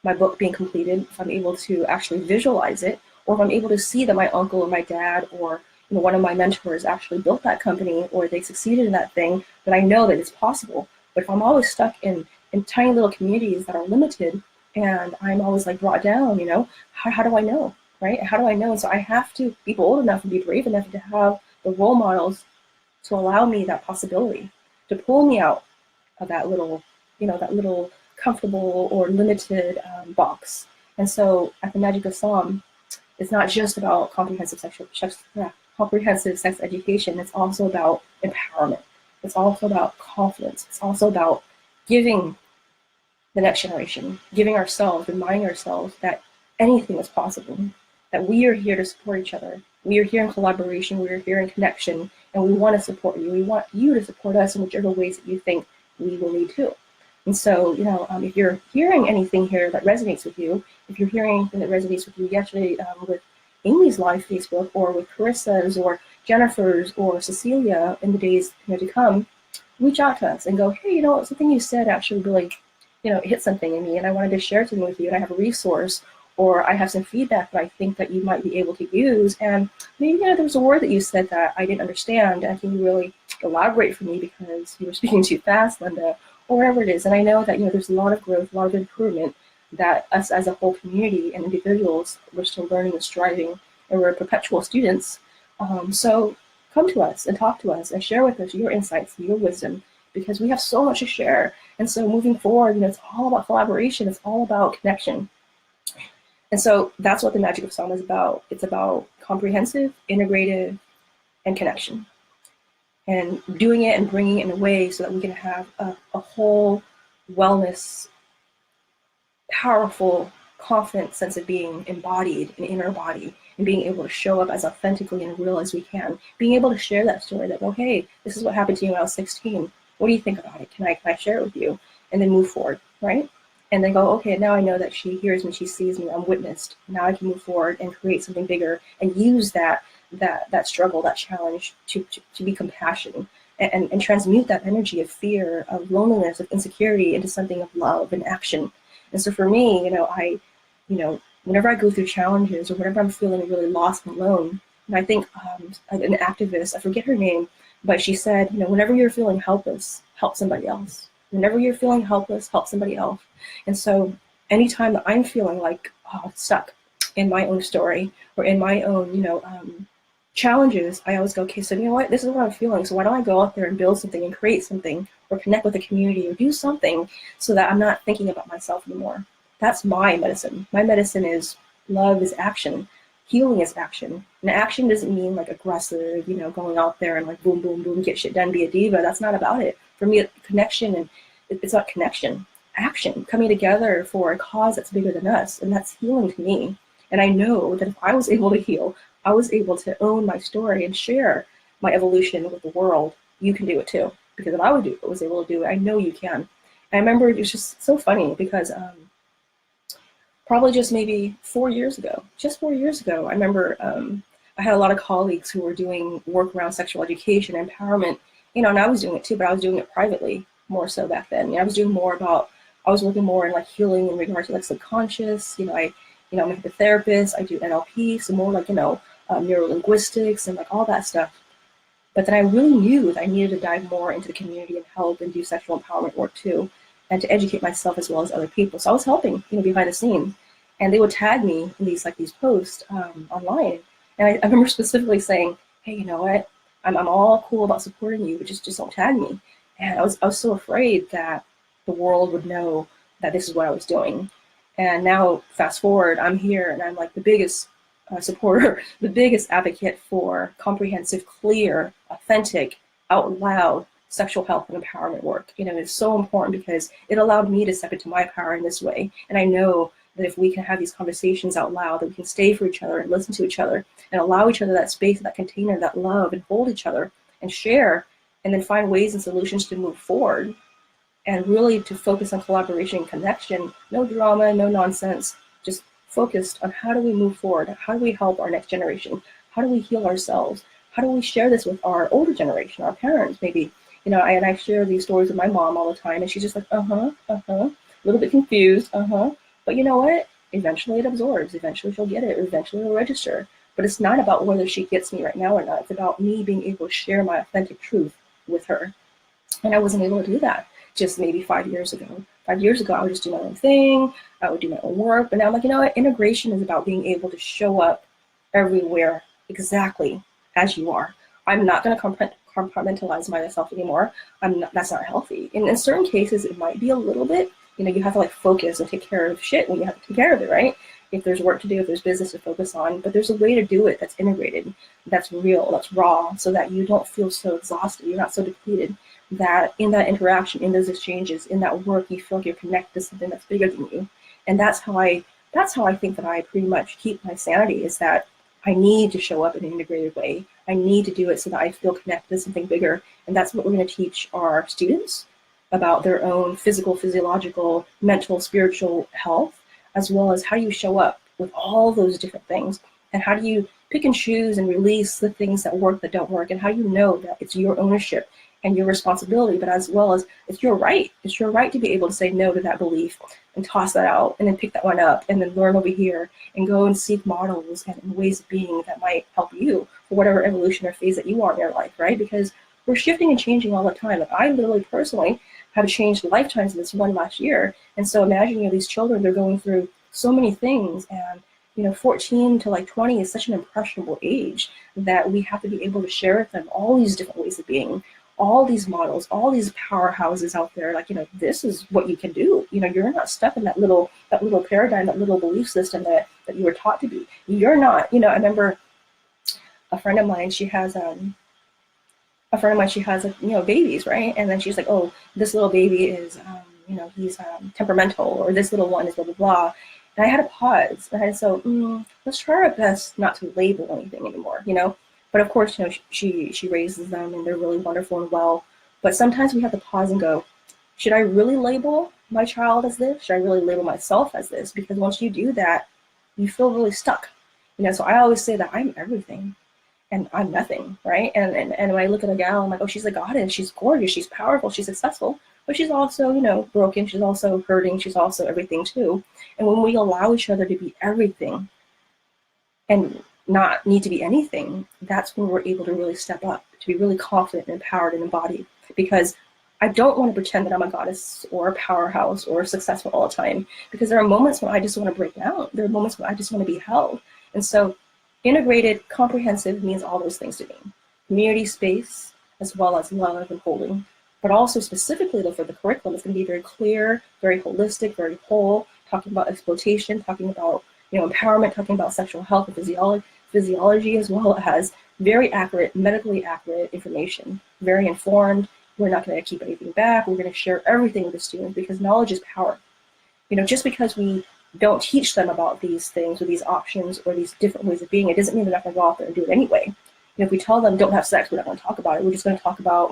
my book being completed, if I'm able to actually visualize it, or if I'm able to see that my uncle or my dad or, you know, one of my mentors actually built that company, or they succeeded in that thing, then I know that it's possible. But if I'm always stuck in tiny little communities that are limited, and I'm always like brought down, you know, how do I know, right? How do I know? And so I have to be bold enough and be brave enough to have the role models to allow me that possibility, to pull me out of that little, you know, that little comfortable or limited box. And so at the Magic Assam, it's not just about comprehensive sex education. It's also about empowerment. It's also about confidence. It's also about giving the next generation, giving ourselves, reminding ourselves that anything is possible, that we are here to support each other. We are here in collaboration. We are here in connection, and we want to support you. We want you to support us in whichever ways that you think we will need to. And so, if you're hearing anything here that resonates with you, if you're hearing anything that resonates with you yesterday with Amy's live Facebook, or with Carissa's, or Jennifer's, or Cecilia in the days to come, reach out to us and go, hey, something you said actually really, hit something in me, and I wanted to share something with you, and I have a resource, or I have some feedback that I think that you might be able to use, and maybe there was a word that you said that I didn't understand, and can you really elaborate for me because you were speaking too fast, Lynda, or whatever it is. And I know that there's a lot of growth, a lot of improvement that us as a whole community and individuals, we're still learning and striving, and we're perpetual students. So come to us and talk to us and share with us your insights, your wisdom, because we have so much to share. And so moving forward, it's all about collaboration. It's all about connection. And so that's what the magic of Psalm is about. It's about comprehensive, integrative, and connection. And doing it and bringing it in a way so that we can have a whole wellness, powerful, confident sense of being embodied in inner body, and being able to show up as authentically and real as we can. Being able to share that story that, hey, this is what happened to you when I was 16. What do you think about it? Can I share it with you? And then move forward, right? And then go, okay, now I know that she hears me, she sees me, I'm witnessed. Now I can move forward and create something bigger and use that struggle, that challenge to be compassion and transmute that energy of fear, of loneliness, of insecurity into something of love and action. And so for me, whenever I go through challenges, or whenever I'm feeling really lost and alone, and I think an activist, I forget her name, but she said, whenever you're feeling helpless, help somebody else. Whenever you're feeling helpless, help somebody else. And so anytime that I'm feeling like stuck in my own story, or in my own, challenges, I always go, okay, so you know what, this is what I'm feeling, so why don't I go out there and build something and create something, or connect with a community, or do something so that I'm not thinking about myself anymore. That's my medicine. My medicine is love is action. Healing is action. And action doesn't mean like aggressive, going out there and like boom, boom, boom, get shit done, be a diva. That's not about it. For me, connection, and it's not connection. Action, coming together for a cause that's bigger than us, and that's healing to me. And I know that if I was able to heal, I was able to own my story and share my evolution with the world, you can do it too. Because if I was able to do it, I know you can. And I remember it was just so funny because probably just maybe 4 years ago, I remember I had a lot of colleagues who were doing work around sexual education, empowerment, and I was doing it too, but I was doing it privately more so back then. I was working more in like healing in regards to like subconscious, I'm a hypnotherapist, I do NLP, so more like, neurolinguistics and like all that stuff. But then I really knew that I needed to dive more into the community and help and do sexual empowerment work too, and to educate myself as well as other people. So I was helping, behind the scenes, and they would tag me in these posts online. And I remember specifically saying, hey, you know what? I'm all cool about supporting you, but just don't tag me. And I was so afraid that the world would know that this is what I was doing. And now, fast forward, I'm here, and I'm like the biggest supporter, the biggest advocate for comprehensive, clear, authentic, out loud sexual health and empowerment work. It's so important because it allowed me to step into my power in this way. And I know that if we can have these conversations out loud, that we can stay for each other and listen to each other and allow each other that space, that container, that love, and hold each other and share, and then find ways and solutions to move forward, and really to focus on collaboration and connection. No drama, no nonsense, just focused on how do we move forward? How do we help our next generation? How do we heal ourselves? How do we share this with our older generation, our parents maybe? I share these stories with my mom all the time, and she's just like, a little bit confused, But you know what? Eventually it absorbs. Eventually she'll get it. Eventually it'll register. But it's not about whether she gets me right now or not. It's about me being able to share my authentic truth with her. And I wasn't able to do that just maybe 5 years ago. 5 years ago, I would just do my own thing. I would do my own work. But now I'm like, integration is about being able to show up everywhere exactly as you are. I'm not going to compartmentalize myself anymore. That's not healthy. And in certain cases, it might be a little bit, you have to focus and take care of shit when you have to take care of it, right? If there's work to do, if there's business to focus on, but there's a way to do it that's integrated, that's real, that's raw, so that you don't feel so exhausted, you're not so depleted, that in that interaction, in those exchanges, in that work, you feel like you're connected to something that's bigger than you. And that's how I think that I pretty much keep my sanity, is that I need to show up in an integrated way. I need to do it so that I feel connected to something bigger. And that's what we're going to teach our students about their own physical, physiological, mental, spiritual health, as well as how do you show up with all those different things, and how do you pick and choose and release the things that work that don't work, and how do you know that it's your ownership and your responsibility, but as well as it's your right. It's your right to be able to say no to that belief and toss that out and then pick that one up and then learn over here and go and seek models and ways of being that might help you for whatever evolution or phase that you are in your life, right? Because we're shifting and changing all the time. Like I literally personally have changed lifetimes in this one last year. And so imagine, these children, they're going through so many things, and 14 to like 20 is such an impressionable age that we have to be able to share with them all these different ways of being, all these models, all these powerhouses out there. Like, this is what you can do. You're not stuck in that little paradigm, that little belief system that you were taught to be. You're not. I remember a friend of mine, she has babies, right? And then she's like, oh, this little baby is, he's temperamental, or this little one is blah, blah, blah. And I had to pause. And I had to say, let's try our best not to label anything anymore, But of course, she raises them and they're really wonderful and well. But sometimes we have to pause and go, should I really label my child as this? Should I really label myself as this? Because once you do that, you feel really stuck. So I always say that I'm everything and I'm nothing, right? And when I look at a gal, I'm like, oh, she's a goddess, she's gorgeous, she's powerful, she's successful, but she's also, broken, she's also hurting, she's also everything too. And when we allow each other to be everything and not need to be anything, that's when we're able to really step up, to be really confident and empowered and embodied. Because I don't want to pretend that I'm a goddess or a powerhouse or successful all the time, because there are moments when I just want to break down. There are moments when I just want to be held. And so integrated, comprehensive means all those things to me. Community space, as well as love and holding. But also specifically though, for the curriculum, it's going to be very clear, very holistic, very whole, talking about exploitation, talking about empowerment, talking about sexual health and physiology, as well as very accurate, medically accurate information, very informed. We're not going to keep anything back. We're going to share everything with the students, because knowledge is power. Just because we don't teach them about these things or these options or these different ways of being, it doesn't mean they're not going to go out there and do it anyway. If we tell them don't have sex, we're not going to talk about it. We're just going to talk about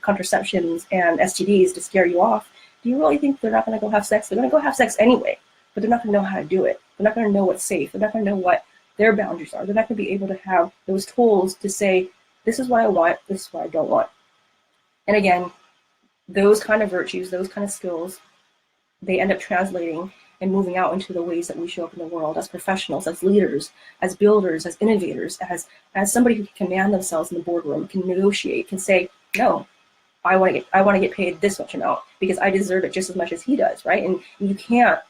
contraceptions and STDs to scare you off. Do you really think they're not going to go have sex? They're going to go have sex anyway, but they're not going to know how to do it. They're not going to know what's safe. They're not going to know what their boundaries are. They're not going to be able to have those tools to say, this is what I want, this is what I don't want. And again, those kind of virtues, those kind of skills, they end up translating and moving out into the ways that we show up in the world as professionals, as leaders, as builders, as innovators, as somebody who can command themselves in the boardroom, can negotiate, can say, no, I want to get paid this much amount because I deserve it just as much as he does, right? And you can't,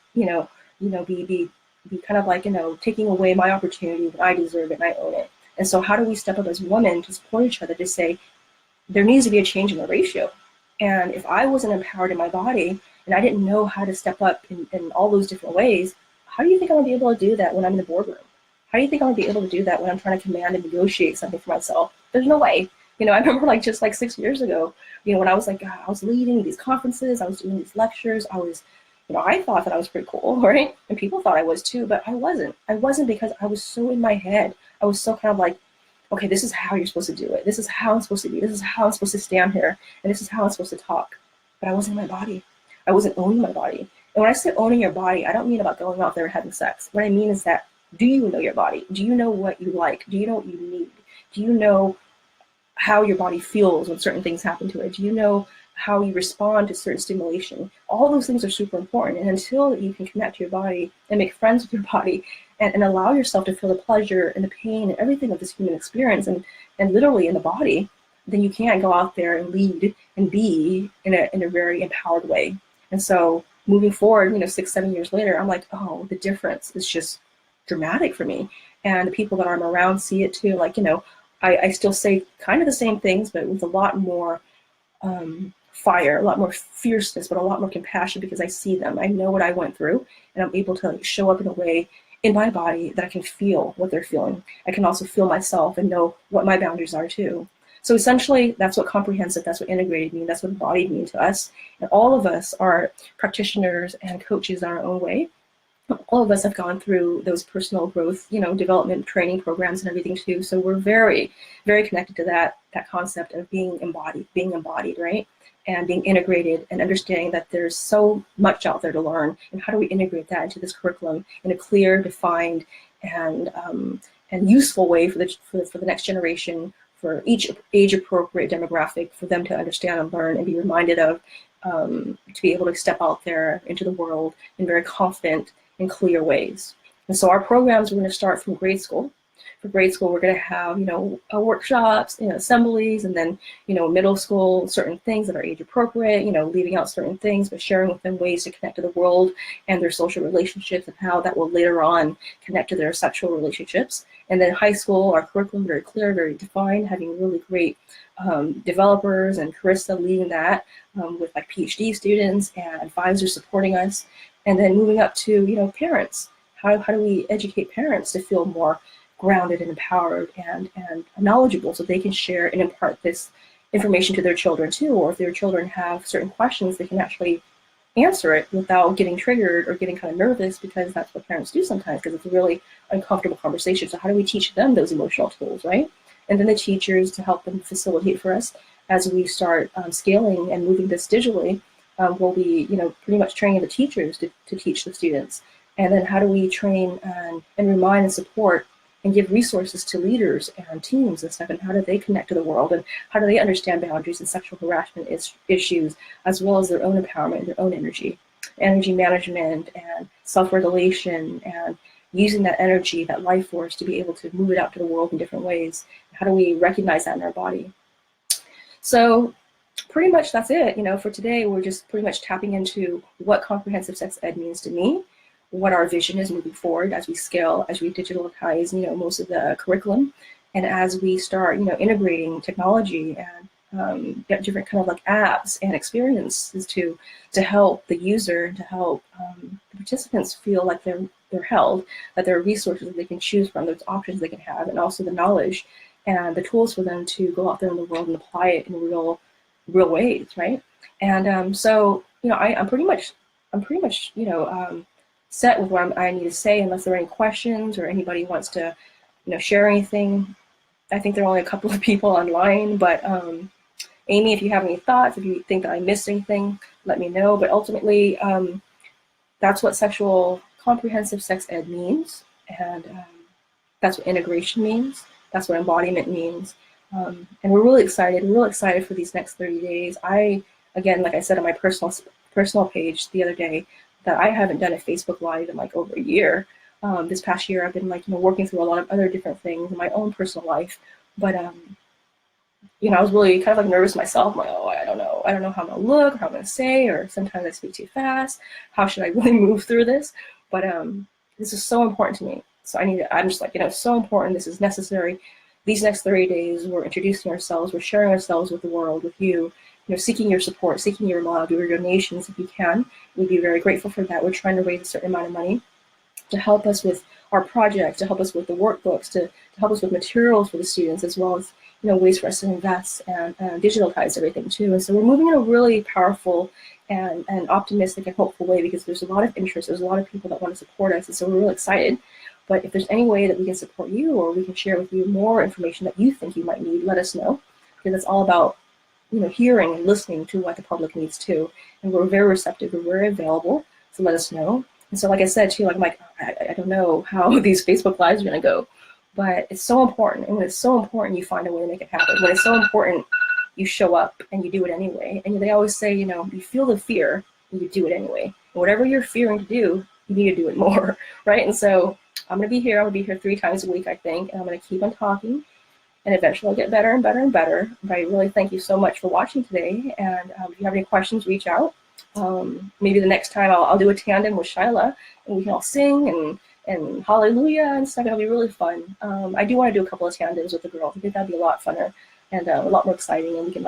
be kind of like, taking away my opportunity when I deserve it and I own it. And so how do we step up as women to support each other to say, there needs to be a change in the ratio. And if I wasn't empowered in my body and I didn't know how to step up in all those different ways, how do you think I'm gonna be able to do that when I'm in the boardroom? How do you think I'm gonna be able to do that when I'm trying to command and negotiate something for myself? There's no way. I remember just 6 years ago, when I was I was leading these conferences, I was doing these lectures, I was, I thought that I was pretty cool, right? And people thought I was too, but I wasn't. I wasn't because I was so in my head. I was so kind of like, okay, this is how you're supposed to do it. This is how I'm supposed to be. This is how I'm supposed to stand here. And this is how I'm supposed to talk. But I wasn't in my body. I wasn't owning my body. And when I say owning your body, I don't mean about going out there and having sex. What I mean is that, do you know your body? Do you know what you like? Do you know what you need? Do you know how your body feels when certain things happen to it? Do you know how you respond to certain stimulation? All those things are super important. And until you can connect to your body and make friends with your body and allow yourself to feel the pleasure and the pain and everything of this human experience and literally in the body, then you can't go out there and lead and be in a very empowered way. And so moving forward, 6, 7 years later, I'm like, oh, the difference is just dramatic for me. And the people that I'm around see it too. I still say kind of the same things, but with a lot more fire, a lot more fierceness, but a lot more compassion, because I see them. I know what I went through, and I'm able to show up in a way in my body that I can feel what they're feeling. I can also feel myself and know what my boundaries are too. So essentially, that's what comprehensive, that's what integrated means, that's what embodied means to us. And all of us are practitioners and coaches in our own way. all of us have gone through those personal growth, development training programs and everything too. So we're very, very connected to that concept of being embodied, right? And being integrated and understanding that there's so much out there to learn. And how do we integrate that into this curriculum in a clear, defined, and useful way for the next generation, for each age-appropriate demographic, for them to understand and learn and be reminded of, to be able to step out there into the world in very confident and clear ways. And so our programs, we're going to start from grade school. For grade school, we're going to have, workshops, assemblies, and then, middle school, certain things that are age appropriate, leaving out certain things, but sharing with them ways to connect to the world and their social relationships and how that will later on connect to their sexual relationships. And then high school, our curriculum, very clear, very defined, having really great developers and Carissa leading that with like PhD students and advisors supporting us. And then moving up to, parents. How do we educate parents to feel more grounded and empowered and knowledgeable so they can share and impart this information to their children too? Or if their children have certain questions, they can actually answer it without getting triggered or getting kind of nervous, because that's what parents do sometimes, because it's a really uncomfortable conversation. So how do we teach them those emotional tools, right? And then the teachers to help them facilitate for us as we start scaling and moving this digitally. We'll be, pretty much training the teachers to teach the students. And then how do we train and remind and support and give resources to leaders and teams and stuff, and how do they connect to the world, and how do they understand boundaries and sexual harassment issues, as well as their own empowerment and their own energy management and self-regulation, and using that energy, that life force, to be able to move it out to the world in different ways. How do we recognize that in our body? So pretty much that's it. For today, we're just pretty much tapping into what comprehensive sex ed means to me, what our vision is moving forward as we scale, as we digitalize, most of the curriculum, and as we start, integrating technology and get different kind of like apps and experiences to help the user, to help the participants feel like they're held, that there are resources that they can choose from, there's options they can have, and also the knowledge and the tools for them to go out there in the world and apply it in real ways, right? And so, I'm pretty much, set with what I need to say, unless there are any questions or anybody wants to, share anything. I think there are only a couple of people online, but Amy, if you have any thoughts, if you think that I missed anything, let me know. But ultimately, that's what comprehensive sex ed means, and that's what integration means. That's what embodiment means. And we're really excited. We're really excited for these next 30 days. Again, like I said on my personal page the other day, that I haven't done a Facebook Live in like over a year. This past year, I've been working through a lot of other different things in my own personal life. But I was really kind of nervous myself. I'm like, oh, I don't know how I'm gonna look, or how I'm gonna say, or sometimes I speak too fast. How should I really move through this? But this is so important to me. So I'm just so important. This is necessary. These next 30 days, we're introducing ourselves, we're sharing ourselves with the world, with you, seeking your support, seeking your love, your donations if you can. We'd be very grateful for that. We're trying to raise a certain amount of money to help us with our project, to help us with the workbooks, to help us with materials for the students, as well as ways for us to invest and digitalize everything too. And so we're moving in a really powerful and optimistic and hopeful way, because there's a lot of interest, there's a lot of people that want to support us, and so we're really excited. But if there's any way that we can support you, or we can share with you more information that you think you might need, let us know, because it's all about hearing and listening to what the public needs too. And we're very receptive, we're very available, so let us know. And so like I said too, I don't know how these Facebook Lives are gonna go, but it's so important. And when it's so important, you find a way to make it happen. When it's so important, you show up and you do it anyway. And they always say, you feel the fear and you do it anyway. And whatever you're fearing to do, you need to do it more, right? And so I'm gonna be here 3 times a week, I think, and I'm gonna keep on talking. And eventually I'll get better and better and better. But I really thank you so much for watching today. And if you have any questions, reach out. Maybe the next time I'll do a tandem with Shyla, and we can all sing and hallelujah and stuff. It'll be really fun. I do want to do a couple of tandems with the girls. I think that'd be a lot funner and a lot more exciting. And we can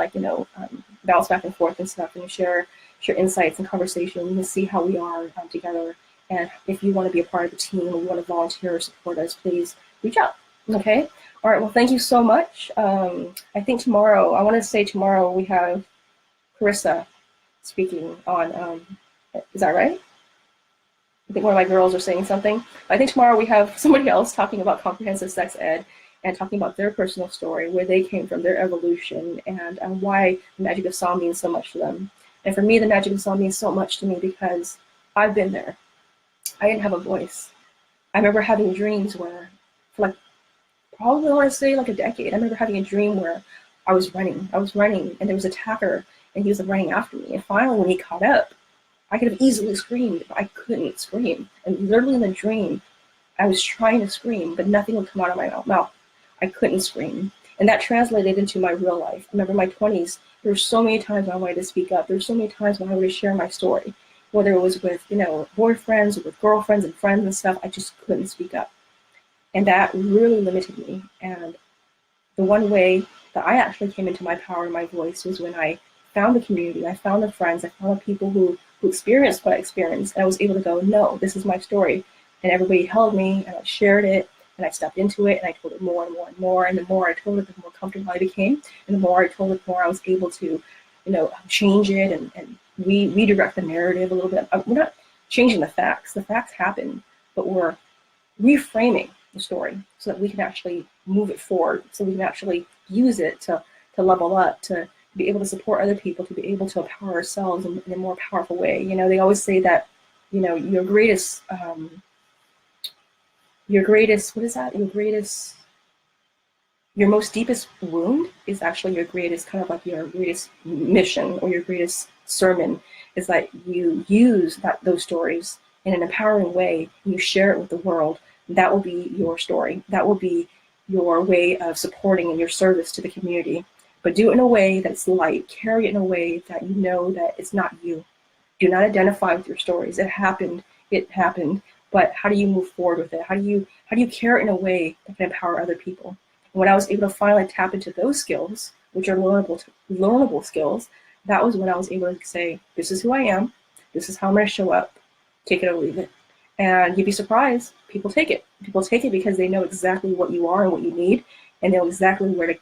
bounce back and forth and stuff, and share insights and conversations, and see how we are together. And if you want to be a part of the team, or you want to volunteer or support us, please reach out. Okay. All right. Well, thank you so much. I think tomorrow we have Carissa speaking on, is that right? I think one of my girls are saying something. I think tomorrow we have somebody else talking about comprehensive sex ed and talking about their personal story, where they came from, their evolution, and why the magic of song means so much to them. And for me, the magic of song means so much to me because I've been there. I didn't have a voice. I remember having dreams where, for like, probably I want to say like a decade, I remember having a dream where I was running, and there was an attacker, and he was running after me. And finally, when he caught up, I could have easily screamed, but I couldn't scream. And literally in the dream, I was trying to scream, but nothing would come out of my mouth. I couldn't scream. And that translated into my real life. I remember in my 20s, there were so many times when I wanted to speak up. There were so many times when I wanted to share my story, whether it was with, boyfriends or with girlfriends and friends and stuff. I just couldn't speak up. And that really limited me. And the one way that I actually came into my power and my voice was when I found the community, I found the friends, I found the people who experienced what I experienced. And I was able to go, no, this is my story. And everybody held me, and I shared it, and I stepped into it, and I told it more and more and more. And the more I told it, the more comfortable I became. And the more I told it, the more I was able to, change it and redirect the narrative a little bit. We're not changing the facts. The facts happen, but we're reframing the story so that we can actually move it forward, so we can actually use it to level up, to be able to support other people, to be able to empower ourselves in a more powerful way. They always say that, your greatest, what is that? Your most deepest wound is actually your greatest, kind of like your greatest mission or your greatest sermon, is that you use those stories in an empowering way, and you share it with the world. That will be your story. That will be your way of supporting and your service to the community. But do it in a way that's light. Carry it in a way that you know that it's not you. Do not identify with your stories. It happened. But how do you move forward with it? How do you carry it in a way that can empower other people? And when I was able to finally tap into those skills, which are learnable skills, that was when I was able to say, this is who I am. This is how I'm going to show up. Take it or leave it. And you'd be surprised, people take it. People take it because they know exactly what you are and what you need, and they know exactly where to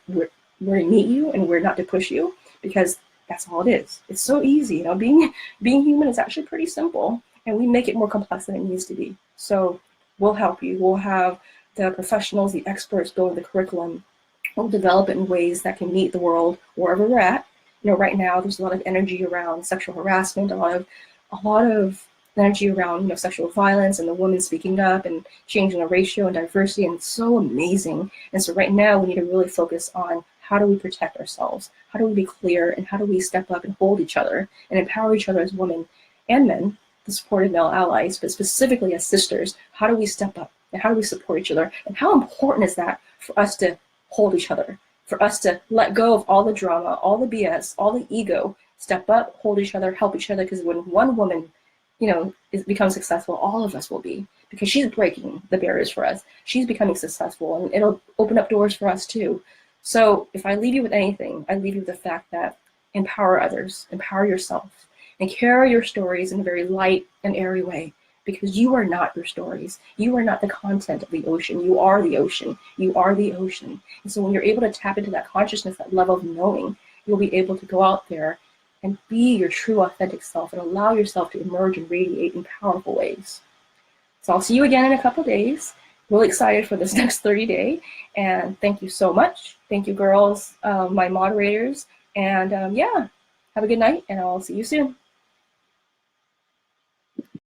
meet you and where not to push you, because that's all it is. It's so easy. Being human is actually pretty simple, and we make it more complex than it needs to be. So we'll help you. We'll have the professionals, the experts build the curriculum. We'll develop it in ways that can meet the world wherever we're at. Right now there's a lot of energy around sexual harassment, a lot of energy around sexual violence and the women speaking up and changing the ratio and diversity, and it's so amazing. And so right now we need to really focus on how do we protect ourselves, how do we be clear, and how do we step up and hold each other and empower each other as women and men, the supportive male allies, but specifically as sisters. How do we step up and how do we support each other, and how important is that for us to hold each other, for us to let go of all the drama, all the BS, all the ego, step up, hold each other, help each other, because when one woman becomes successful, all of us will be, because she's breaking the barriers for us. She's becoming successful, and it'll open up doors for us too. So if I leave you with anything, I leave you with the fact that empower others, empower yourself, and carry your stories in a very light and airy way, because you are not your stories. You are not the content of the ocean. You are the ocean. You are the ocean. And so when you're able to tap into that consciousness, that level of knowing, you'll be able to go out there and be your true authentic self and allow yourself to emerge and radiate in powerful ways. So I'll see you again in a couple days. Really excited for this next 30-day. And thank you so much. Thank you, girls, my moderators. And yeah, have a good night, and I'll see you soon.